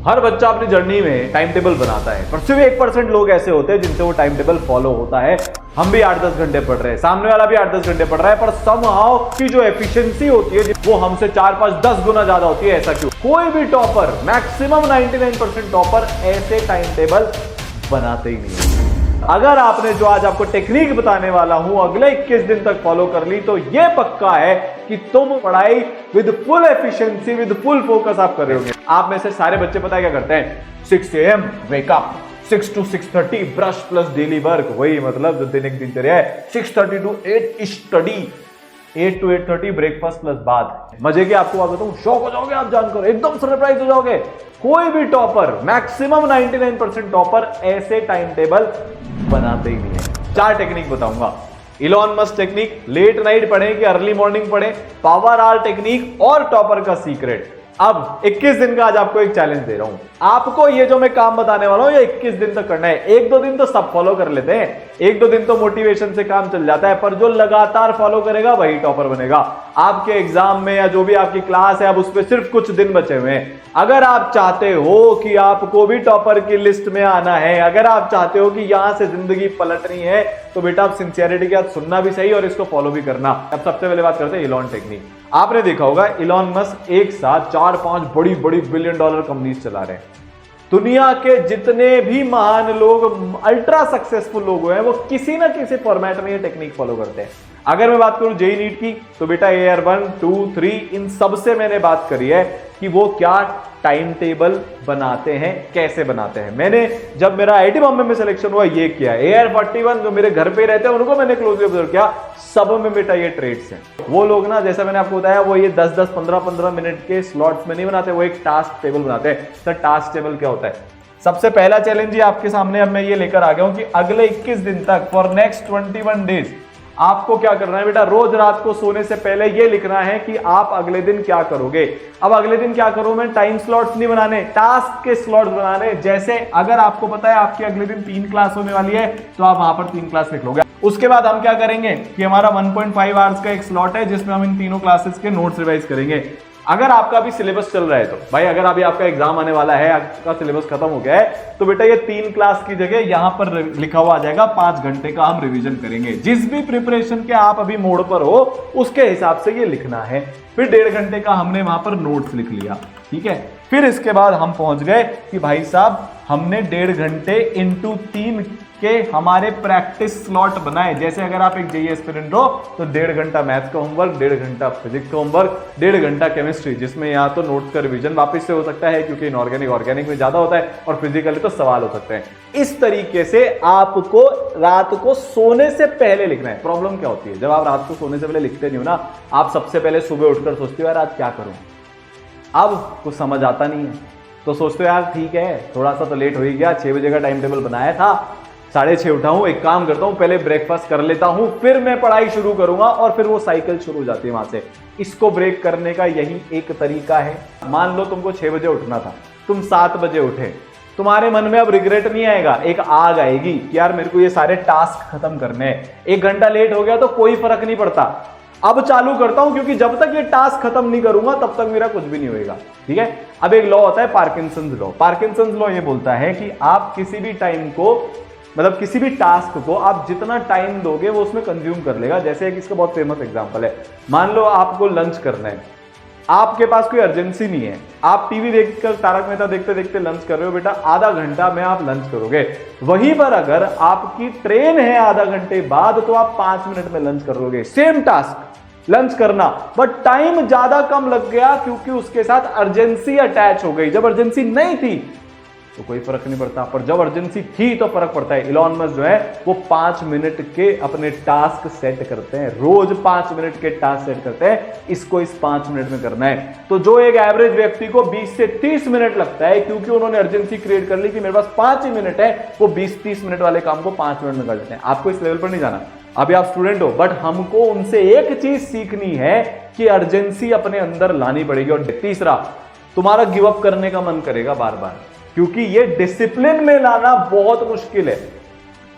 हर बच्चा अपनी जर्नी में टाइम टेबल बनाता है, पर सिर्फ 1% लोग ऐसे होते हैं जिनसे वो टाइम टेबल फॉलो होता है। हम भी 8-10 घंटे पढ़ रहे हैं, सामने वाला भी 8-10 घंटे पढ़ रहा है, पर समहाउ की जो एफिशिएंसी होती है वो हमसे 4-5-10 गुना ज्यादा होती है। ऐसा क्यों? कोई भी टॉपर, मैक्सिमम 99% टॉपर ऐसे टाइम टेबल बनाते ही नहीं है। अगर आपने जो आज आपको टेक्निक बताने वाला हूं अगले 21 दिन तक फॉलो कर ली तो यह पक्का है कि तुम पढ़ाई with full efficiency, with full focus आप कर रहे होंगे। आप में से सारे बच्चे पता है क्या करते हैं? 6 AM wake up, 6 to 6:30 brush plus daily work, वही मतलब जो दिन एक दिनचर्या है। 6:30 to 8 study, 8 to 8:30 breakfast plus बात। मजे की आपको बात बताऊं, शॉक हो जाओगे आप जानकर, एकदम सरप्राइज हो जाओगे। कोई भी टॉपर, मैक्सिमम 99% टॉपर ऐसे टाइम टेबल बनाते ही नहीं है। 4 टेक्निक बताऊंगा। Elon Musk technique, late night पढ़ें कि अर्ली मॉर्निंग पढ़ें, पावर आवर टेक्निक और टॉपर का सीक्रेट। अब 21 दिन का आज आपको एक चैलेंज दे रहा हूं। आपको ये जो मैं काम बताने वाला हूं ये 21 दिन तक करना है। 1-2 दिन तो सब फॉलो कर लेते हैं, 1-2 दिन तो मोटिवेशन से काम चल जाता है, पर जो लगातार फॉलो करेगा वही टॉपर बनेगा। आपके एग्जाम में या जो भी आपकी क्लास है, अब उस पर सिर्फ कुछ दिन बचे हुए हैं। अगर आप चाहते हो कि आपको भी टॉपर की लिस्ट में आना है, अगर आप चाहते हो कि यहां से जिंदगी पलटनी है, तो बेटा आप सिंसियरिटी के साथ सुनना भी सही और इसको फॉलो भी करना। अब सबसे पहले बात करते हैं इलॉन टेक्निक। आपने देखा होगा इलॉन मस्क एक साथ 4-5 बड़ी बड़ी बिलियन डॉलर कंपनीज चला रहे हैं। दुनिया के जितने भी महान लोग, अल्ट्रा सक्सेसफुल लोग हैं, वो किसी ना किसी फॉर्मेट में ये टेक्निक फॉलो करते हैं। अगर मैं बात करूं जेईई नीट की, तो बेटा AR 1, 2, 3 इन सब से मैंने बात करी है कि वो क्या टाइम टेबल बनाते हैं, कैसे बनाते हैं। मैंने जब मेरा IIT बॉम्बे में सिलेक्शन हुआ ये किया। AR 41 जो मेरे घर पे रहते हैं उनको मैंने क्लोजली ऑब्जर्व किया, सब में बेटा ये ट्रेड्स हैं। वो लोग ना, जैसा मैंने आपको बताया, वो ये 10-10, 15-15 मिनट के स्लॉट्स में नहीं बनाते, वो एक टास्क टेबल बनाते हैं। सर टास्क टेबल क्या होता है? सबसे पहला चैलेंज ये आपके सामने अब मैं ये लेकर आ गया हूं कि अगले 21 दिन तक, फॉर नेक्स्ट 21 डेज, आपको क्या करना है बेटा? रोज रात को सोने से पहले ये लिखना है कि आप अगले दिन क्या करोगे। अब अगले दिन क्या करूं मैं? टाइम स्लॉट्स नहीं बनाने, टास्क के स्लॉट्स बनाने। जैसे अगर आपको पता है आपके अगले दिन 3 क्लास होने वाली है, तो आप वहां पर 3 क्लास लिख लोगे। उसके बाद हम क्या करेंगे कि हमारा 1.5 आवर्स का एक स्लॉट है जिसमें हम इन तीनों क्लासेस के नोट्स रिवाइज करेंगे। अगर आपका भी सिलेबस चल रहा है तो भाई, अगर अभी आपका एग्जाम आने वाला है, आपका सिलेबस खत्म हो गया है, तो बेटा ये 3 क्लास की जगह यहां पर लिखा हुआ आ जाएगा 5 घंटे का हम रिवीजन करेंगे। जिस भी प्रिपरेशन के आप अभी मोड पर हो उसके हिसाब से ये लिखना है। फिर 1.5 घंटे का हमने वहां पर नोट्स लिख लिया, ठीक है। फिर इसके बाद हम पहुंच गए कि भाई साहब हमने 1.5 घंटे इंटू 3 के हमारे प्रैक्टिस स्लॉट बनाए। जैसे अगर आप एक जेईई एस्पिरेंट हो तो 1.5 घंटा मैथ्स का होमवर्क, 1.5 घंटा फिजिक्स का होमवर्क, 1.5 घंटा केमिस्ट्री, जिसमें या तो नोट्स का रिवीजन वापस से हो सकता है क्योंकि इनऑर्गेनिक ऑर्गेनिक में ज्यादा होता है, और फिजिकली तो सवाल हो सकते हैं। इस तरीके से आपको रात को सोने से पहले लिखना है। प्रॉब्लम क्या होती है? जब आप रात को सोने से पहले लिखते नहीं हो ना, आप सबसे पहले सुबह उठकर सोचते हो यार आज क्या करूं। अब कुछ समझ आता नहीं है तो सोचते हो यार ठीक है थोड़ा सा तो लेट हो ही गया, 6 बजे का टाइम टेबल बनाया था, 6:30 उठा हूं, एक काम करता हूं पहले ब्रेकफास्ट कर लेता हूं, फिर मैं पढ़ाई शुरू करूंगा, और फिर वो साइकिल शुरू हो जाती है वहां से। इसको ब्रेक करने का यही एक तरीका है। मान लो तुमको 6 बजे उठना था, तुम 7 बजे उठे, तुम्हारे मन में अब रिग्रेट नहीं आएगा, एक आग आएगी कि यार मेरे को ये सारे टास्क खत्म करने हैं। 1 घंटा लेट हो गया तो कोई फर्क नहीं पड़ता, अब चालू करता हूं, क्योंकि जब तक ये टास्क खत्म नहीं करूंगा तब तक मेरा कुछ भी नहीं होएगा, ठीक है। अब एक लॉ होता है पार्किंसंस लॉ। पार्किंसंस लॉ ये बोलता है कि आप किसी भी टाइम को, मतलब किसी भी टास्क को आप जितना टाइम दोगे वो उसमें कंज्यूम कर लेगा। जैसे एक इसका बहुत फेमस एग्जांपल है, मान लो आपको लंच करना है, आपके पास कोई अर्जेंसी नहीं है, आप टीवी देखकर तारक मेहता देखते देखते लंच कर रहे हो, बेटा आधा घंटा में आप लंच करोगे। वहीं पर अगर आपकी ट्रेन है आधा घंटे बाद, तो आप 5 मिनट में लंच करोगे। सेम टास्क लंच करना, बट टाइम ज्यादा कम लग गया क्योंकि उसके साथ अर्जेंसी अटैच हो गई। जब अर्जेंसी नहीं थी तो कोई फर्क नहीं पड़ता, पर जब अर्जेंसी थी तो फर्क पड़ता है। इलॉन मस्क जो है वो 5 मिनट के अपने टास्क सेट करते हैं, रोज 5 मिनट के टास्क सेट करते हैं, इसको इस 5 मिनट में करना है। तो जो एक एवरेज व्यक्ति को 20 से 30 मिनट लगता है, क्योंकि उन्होंने अर्जेंसी क्रिएट कर ली कि मेरे पास 5 ही मिनट है, वो 20-30 मिनट वाले काम को 5 मिनट में कर लेते हैं। आपको इस लेवल पर नहीं जाना, अभी आप स्टूडेंट हो, बट हमको उनसे एक चीज सीखनी है कि अर्जेंसी अपने अंदर लानी पड़ेगी। और तीसरा, तुम्हारा गिव अप करने का मन करेगा बार बार, क्योंकि ये डिसिप्लिन में लाना बहुत मुश्किल है।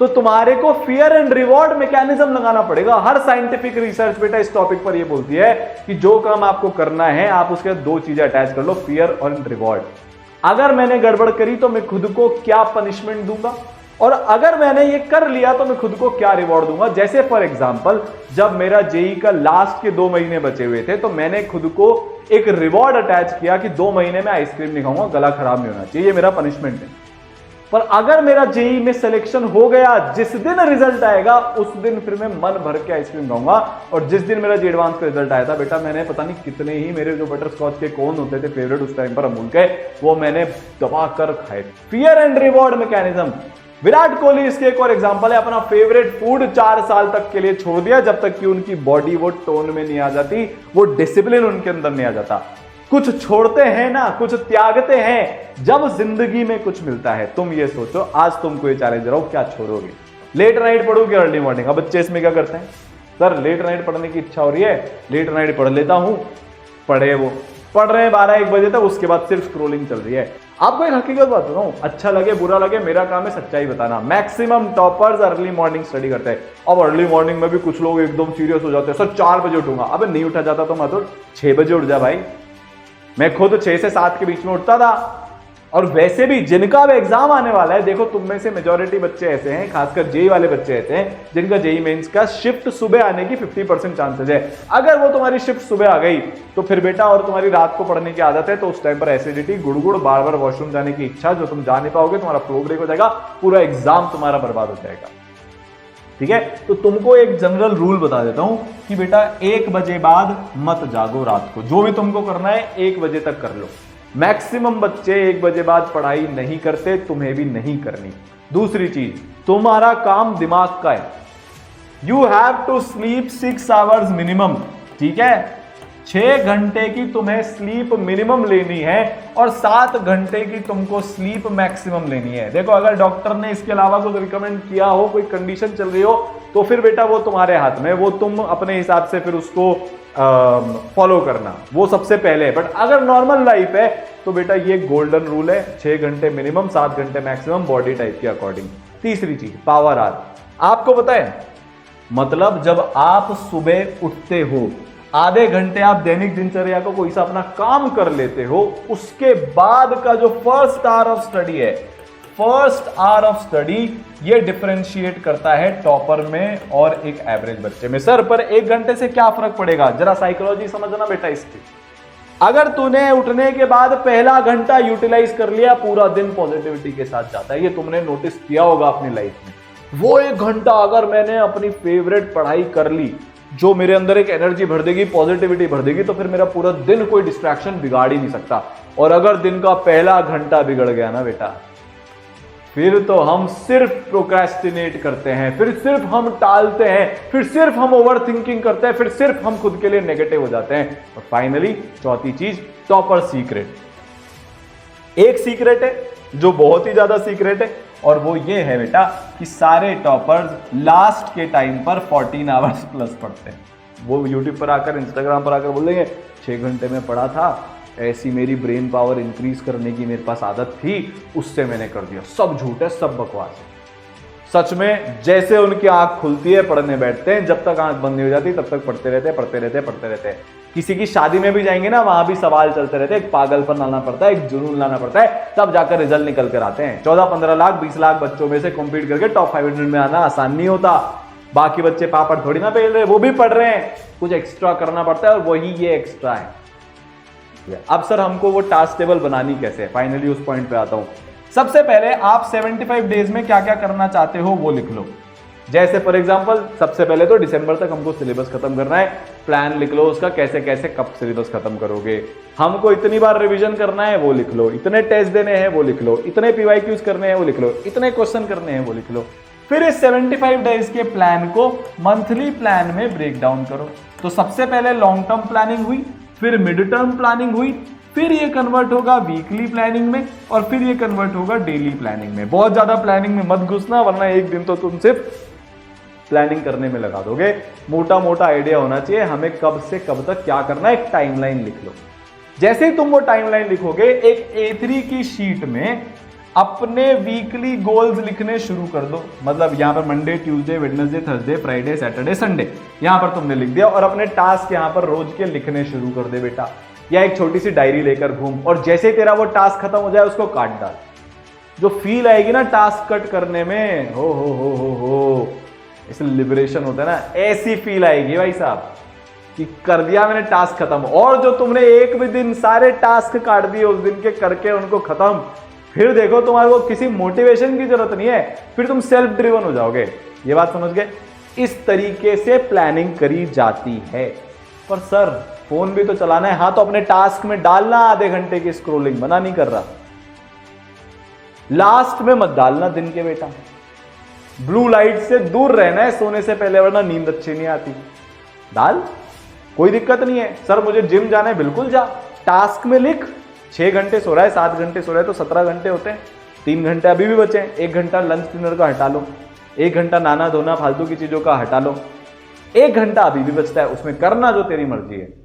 तो तुम्हारे को फियर एंड रिवॉर्ड मैकेनिज्म लगाना पड़ेगा। हर साइंटिफिक रिसर्च बेटा इस टॉपिक पर ये बोलती है कि जो काम आपको करना है आप उसके 2 चीजें अटैच कर लो, फियर और रिवॉर्ड। अगर मैंने गड़बड़ करी तो मैं खुद को क्या पनिशमेंट दूंगा, और अगर मैंने ये कर लिया तो मैं खुद को क्या रिवॉर्ड दूंगा। जैसे फॉर एग्जांपल जब मेरा जेई का लास्ट के 2 महीने बचे हुए थे तो मैंने खुद को एक रिवॉर्ड अटैच किया कि 2 महीने में आइसक्रीम नहीं खाऊंगा, गला खराब नहीं होना चाहिए, ये मेरा पनिशमेंट है। पर अगर मेरा जेई में सिलेक्शन हो गया, जिस दिन रिजल्ट आएगा उस दिन फिर मैं मन भर के आइसक्रीम खाऊंगा। और जिस दिन मेरा जी एडवांस का रिजल्ट आया था बेटा, मैंने पता नहीं कितने ही मेरे जो बटर स्कॉच के कोन होते थे फेवरेट उस टाइम पर अमूल के, वो मैंने दबा कर खाए। Fear and reward mechanism. Virat Kohli इसके एक और एग्जांपल है। अपना फेवरेट फूड 4 साल तक के लिए छोड़ दिया, जब तक कि उनकी बॉडी वो टोन में नहीं आ जाती, वो डिसिप्लिन उनके अंदर नहीं आ जाता। कुछ छोड़ते हैं ना, कुछ त्यागते हैं जब जिंदगी में कुछ मिलता है। तुम ये सोचो, आज तुमको ये चैलेंज रहो, क्या छोड़ोगे? लेट नाइट पढ़ोगे अर्ली मॉर्निंग? अब बच्चे इसमें क्या करते हैं, सर लेट नाइट पढ़ने की इच्छा हो रही है, लेट नाइट पढ़ लेता हूं। पढ़े, वो पढ़ रहे हैं 12-1 बजे तक, उसके बाद सिर्फ स्क्रोलिंग चल रही है। आपको एक हकीकत बात बताऊं, अच्छा लगे बुरा लगे, मेरा काम है सच्चाई बताना। Maximum toppers early morning study करते हैं। अब अर्ली मॉर्निंग में भी कुछ लोग एकदम सीरियस हो जाते हैं, सर 4 बजे उठूंगा। अबे नहीं उठा जाता तो मैं तो 6 बजे उठ जा भाई। मैं खुद 6 से 7 के बीच में उठता था। और वैसे भी जिनका अब एग्जाम आने वाला है, देखो तुम में से मेजॉरिटी बच्चे ऐसे हैं, खासकर जेई वाले बच्चे ऐसे हैं जिनका जेई मेंस का शिफ्ट सुबह आने की 50% चांसेस है। अगर वो तुम्हारी शिफ्ट सुबह आ गई तो फिर बेटा, और तुम्हारी रात को पढ़ने की आदत है, तो उस टाइम पर एसिडिटी, गुड़गुड़, बार बार वॉशरूम जाने की इच्छा, जो तुम जा नहीं पाओगे, तुम्हारा फ्लो ब्रेक हो जाएगा, पूरा एग्जाम तुम्हारा बर्बाद हो जाएगा। ठीक है, तो तुमको एक जनरल रूल बता देता हूं कि बेटा 1 बजे बाद मत जागो रात को। जो भी तुमको करना है 1 बजे तक कर लो। मैक्सिमम बच्चे 1 बजे बाद पढ़ाई नहीं करते, तुम्हें भी नहीं करनी। दूसरी चीज, तुम्हारा काम दिमाग का है। You have to sleep 6 hours minimum. ठीक है, 6 घंटे की तुम्हें स्लीप मिनिमम लेनी है और 7 घंटे की तुमको स्लीप मैक्सिमम लेनी है। देखो, अगर डॉक्टर ने इसके अलावा कुछ रिकमेंड किया हो, कोई कंडीशन चल रही हो, तो फिर बेटा वो तुम्हारे हाथ में, वो तुम अपने हिसाब से फिर उसको फॉलो करना, वो सबसे पहले है। बट अगर नॉर्मल लाइफ है तो बेटा ये गोल्डन रूल है, 6 घंटे मिनिमम, 7 घंटे मैक्सिमम, बॉडी टाइप के अकॉर्डिंग। तीसरी चीज, पावर आवर। आपको पता है, मतलब जब आप सुबह उठते हो, आधे घंटे आप दैनिक दिनचर्या को कोई सा अपना काम कर लेते हो, उसके बाद का जो फर्स्ट आवर ऑफ स्टडी है, फर्स्ट आवर ऑफ स्टडी, ये डिफरेंशिएट करता है टॉपर में और एक एवरेज बच्चे में। सर पर 1 घंटे से क्या फर्क पड़ेगा? जरा साइकोलॉजी समझना बेटा इसकी। अगर तूने उठने के बाद पहला घंटा यूटिलाइज कर लिया, पूरा दिन पॉजिटिविटी के साथ जाता है। ये तुमने नोटिस किया होगा अपनी लाइफ में। वो 1 घंटा अगर मैंने अपनी फेवरेट पढ़ाई कर ली, जो मेरे अंदर एक एनर्जी भर देगी, पॉजिटिविटी भर देगी, तो फिर मेरा पूरा दिन कोई डिस्ट्रैक्शन बिगाड़ ही नहीं सकता। और अगर दिन का पहला घंटा बिगड़ गया ना बेटा, फिर तो हम सिर्फ प्रोक्रेस्टिनेट करते हैं, फिर सिर्फ हम टालते हैं, फिर सिर्फ हम ओवर थिंकिंग करते हैं, फिर सिर्फ हम खुद के लिए नेगेटिव हो जाते हैं। और फाइनली चौथी चीज, टॉपर सीक्रेट। एक सीक्रेट है जो बहुत ही ज्यादा सीक्रेट है, और वो ये है बेटा कि सारे टॉपर्स लास्ट के टाइम पर 14 आवर्स प्लस पढ़ते हैं। वो यूट्यूब पर आकर, इंस्टाग्राम पर आकर बोल देंगे 6 घंटे में पढ़ा था, ऐसी मेरी ब्रेन पावर इंक्रीज करने की मेरे पास आदत थी, उससे मैंने कर दिया। सब झूठ है, सब बकवास है। सच में जैसे उनकी आंख खुलती है पढ़ने बैठते हैं, जब तक आंख बंद नहीं हो जाती तब तक पढ़ते रहते हैं। किसी की शादी में भी जाएंगे ना, वहां भी सवाल चलते रहते हैं, एक पागलपन लाना पड़ता है, एक जुनून लाना पड़ता है, तब जाकर रिजल्ट निकल कर आते हैं। 14-15 लाख 20 लाख बच्चों में से कॉम्पीट करके टॉप 500 में आना आसान नहीं होता। बाकी बच्चे पापड़ थोड़ी ना बेल रहे, वो भी पढ़ रहे हैं, कुछ एक्स्ट्रा करना पड़ता है, और वही ये एक्स्ट्रा है। अब सर हमको वो टास्क टेबल बनानी कैसे है? फाइनली उस पॉइंट पे आता हूं। सबसे पहले आप 75 डेज में क्या क्या करना चाहते हो वो लिख लो। जैसे फॉर एग्जांपल, सबसे पहले तो दिसंबर तक हमको सिलेबस खत्म करना है, प्लान लिख लो उसका, कैसे कैसे कब सिलेबस खत्म करोगे। हमको इतनी बार रिवीजन करना है वो लिख लो, इतने टेस्ट देने हैं वो लिख लो, इतने पीवाईक्यूज करने हैं वो लिख लो, इतने क्वेश्चन करने हैं वो लिख लो। फिर इस 75 डेज के प्लान को मंथली प्लान में ब्रेक डाउन करो। तो सबसे पहले लॉन्ग टर्म प्लानिंग हुई, फिर मिड टर्म प्लानिंग हुई, फिर ये कन्वर्ट होगा वीकली प्लानिंग में, और फिर ये कन्वर्ट होगा डेली प्लानिंग में। बहुत ज्यादा प्लानिंग में मत घुसना, वरना एक दिन तो तुम सिर्फ प्लानिंग करने में लगा दोगे। मोटा मोटा आइडिया होना चाहिए हमें कब से कब तक क्या करना है, एक टाइमलाइन लिख लो। जैसे ही तुम वो टाइमलाइन लिखोगे, एक A3 की शीट में अपने वीकली गोल्स लिखने शुरू कर दो। मतलब यहां पर Monday, Tuesday, Wednesday, Thursday, Friday, Saturday, Sunday, यहां पर तुमने लिख दिया, और अपने टास्क यहां पर रोज के लिखने शुरू कर दे बेटा। या एक छोटी सी डायरी लेकर घूम, और जैसे ही तेरा वो टास्क खत्म हो जाए उसको काट डाल। जो फील आएगी ना टास्क कट करने में, हो इसे लिबरेशन होता है ना, ऐसी फील आएगी भाई साहब कि कर दिया मैंने टास्क खत्म। और जो तुमने एक भी दिन सारे टास्क काट दिए उस दिन के करके उनको खत्म, फिर देखो तुम्हारे को किसी मोटिवेशन की जरूरत नहीं है, फिर तुम सेल्फ ड्रिवन हो जाओगे। ये बात समझ गए? इस तरीके से प्लानिंग करी जाती है। पर सर फोन भी तो चलाना है। हाँ, तो अपने टास्क में डालना आधे घंटे की स्क्रोलिंग, मना नहीं कर रहा, लास्ट में मत डालना दिन के बेटा। ब्लू लाइट से दूर रहना है सोने से पहले, वरना नींद अच्छी नहीं आती। डाल, कोई दिक्कत नहीं है। सर मुझे जिम जाना है, बिल्कुल जा, टास्क में लिख 6 घंटे सो रहा है, 7 घंटे सो रहा है तो 17 घंटे होते हैं, 3 घंटे अभी भी बचे हैं। 1 घंटा लंच डिनर का हटा लो, 1 घंटा नहाना धोना फालतू की चीजों का हटा लो, 1 घंटा अभी भी बचता है, उसमें करना जो तेरी मर्जी है।